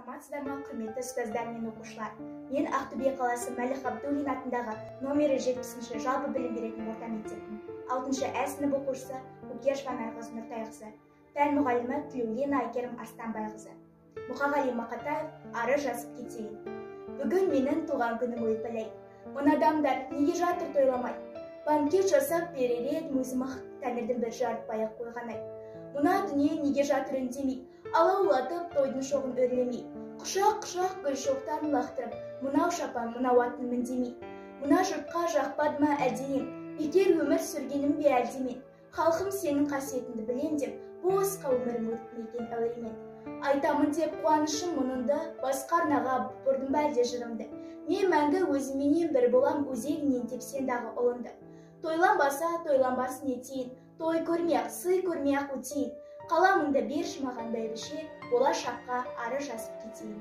Саламатсыздар ма, құрметті ұстаздар мен оқушылар. Мен Ақтөбе қаласы Мәлік Ғабдуллин атындағы номері 70-ші жалпы білім беретін орта мектептің 6-шы Ә сынып оқушысы Көкешова Нарғыз Нұртайқызы. Пән мұғалімі Тілеулина Айкерім Астанбайқызы. Мұқағали Мақатаев ары жазып кетейін. Бүгін менің туған күнім өтпелей. Мұны адамдар неге жатыр тойламай? Банкет жасап берер едім өзім ақ тәңірдің бір жарытпай-ақ қойғаны. Мұна дүние неге жатыр үндемей, алаулатып тойдың шоғын өрлемей, құшақ-құшақ гүл шоқтарын лақтырып, мұнау шапан, мұнау атын міндемей. Мұна жұртқа жақпады ма әлденем, бекер өмір сүргенім бе әлдемен. Халқым сенің қасиетіңді білем деп, босқа өмірім өтті екен әуремен. Айтамын деп қуанышым мұныңды, басқа арнаға бұрдым ба әлде жырымды. Мен мәңгі өзіменен бір болам, өзегінен тепсен дағы ұлынды. Тойланбаса, тойланбасын етейін, той көрмей-ақ, сый көрмей-ақ өтейін. Қаламыңды берші маған бәйбіше, болашаққа ары жазып кетейін.